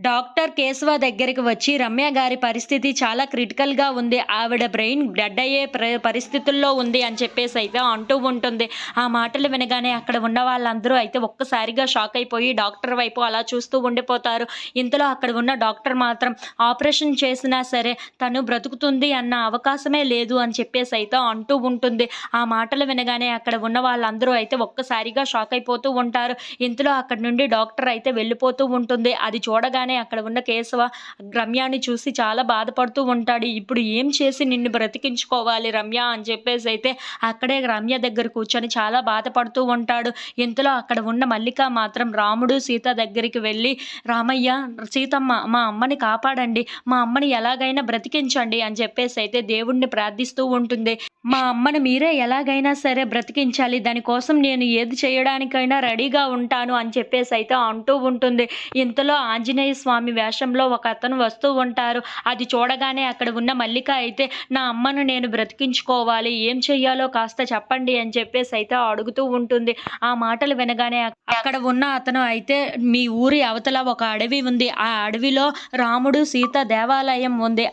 Doctor Keshava దగ్గరికి వచ్చి రమ్య గారి పరిస్థితి చాలా క్రిటికల్‌గా ఉంది. ఆవిడ బ్రెయిన్ డెడ్ అయ్యే పరిస్థితుల్లో ఉంది అని చెప్పేసి అయితే అంటూ ఉంటుంది. ఆ మాటలు వినగానే అక్కడ ఉన్న వాళ్ళందరూ అయితే ఒక్కసారిగా షాక్ అయిపోయి డాక్టర్ వైపు అలా చూస్తూ ఉండిపోతారు. ఇంతలో అక్కడ ఉన్న డాక్టర్ మాత్రం ఆపరేషన్ చేసినా సరే తను బ్రతుకుతుంది అన్న అవకాశమే లేదు అని చెప్పేసి అయితే అంటూ ఉంటుంది. ఆ మాటలు వినగానే అక్కడ ఉన్న వాళ్ళందరూ అయితే ఒక్కసారిగా షాక్ అయిపోతూ ఉంటారు. ఇంతలో అక్కడి నుండి డాక్టర్ అయితే వెళ్ళిపోతూ ఉంటుంది. అది చూడగానే అక్కడ ఉన్న కేశవ రమ్యని చూసి చాలా బాధపడుతూ ఉంటాడు. ఇప్పుడు ఏం చేసి నిన్ను బ్రతికించుకోవాలి రమ్య అని చెప్పేసి అయితే అక్కడే రమ్య దగ్గర కూర్చొని చాలా బాధపడుతూ ఉంటాడు. ఇంతలో అక్కడ ఉన్న మల్లిక మాత్రం రాముడు సీత దగ్గరికి వెళ్ళి, రామయ్య, సీతమ్మ, మా అమ్మని కాపాడండి, మా అమ్మని ఎలాగైనా బ్రతికించండి అని చెప్పేసి అయితే దేవుణ్ణి ప్రార్థిస్తూ ఉంటుంది. మా అమ్మని మీరే ఎలాగైనా సరే బ్రతికించాలి, దానికోసం నేను ఏది చేయడానికైనా రెడీగా ఉంటాను అని చెప్పేసి అయితే అంటూ ఉంటుంది. ఇంతలో ఆంజనేయ స్వామి వేషంలో ఒక అతను వస్తూ ఉంటారు. అది చూడగానే అక్కడ ఉన్న మల్లిక అయితే నా అమ్మను నేను బ్రతికించుకోవాలి, ఏం చెయ్యాలో కాస్త చెప్పండి అని చెప్పేసి అయితే అడుగుతూ ఉంటుంది. ఆ మాటలు వినగానే అక్కడ ఉన్న అతను అయితే మీ ఊరి అవతల ఒక అడవి ఉంది, ఆ అడవిలో రాముడు సీత దేవాలయం ఉంది,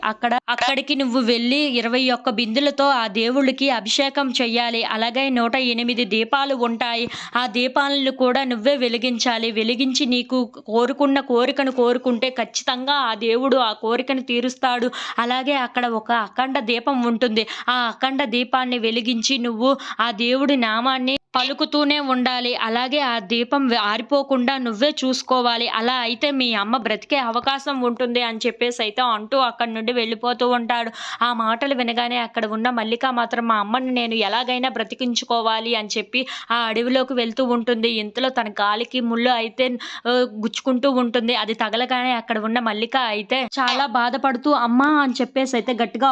అక్కడికి నువ్వు వెళ్ళి 21 బిందులతో ఆ దేవుళ్ళకి అభిషేకం చెయ్యాలి, అలాగే 108 దీపాలు ఉంటాయి, ఆ దీపాలను కూడా నువ్వే వెలిగించాలి, వెలిగించి నీకు కోరుకున్న కోరికను కోరుకుంటే ఖచ్చితంగా ఆ దేవుడు ఆ కోరికను తీరుస్తాడు. అలాగే అక్కడ ఒక అఖండ దీపం ఉంటుంది, ఆ అఖండ దీపాన్ని వెలిగించి నువ్వు ఆ దేవుడి నామాన్ని పలుకుతూనే ఉండాలి, అలాగే ఆ దీపం ఆరిపోకుండా నువ్వే చూసుకోవాలి, అలా అయితే మీ అమ్మ బ్రతికే అవకాశం ఉంటుంది అని చెప్పేసి అయితే అంటూ అక్కడి నుండి వెళ్ళిపోతూ ఉంటాడు. ఆ మాటలు వినగానే అక్కడ ఉన్న మల్లిక మాత్రం మా అమ్మని నేను ఎలాగైనా బ్రతికించుకోవాలి అని చెప్పి ఆ అడవిలోకి వెళ్తూ ఉంటుంది. ఇంతలో తన కాలికి ముళ్ళు అయితే గుచ్చుకుంటూ ఉంటుంది. అది తగలగానే అక్కడ ఉన్న మల్లిక అయితే చాలా బాధపడుతూ అమ్మా అని చెప్పేసి అయితే గట్టిగా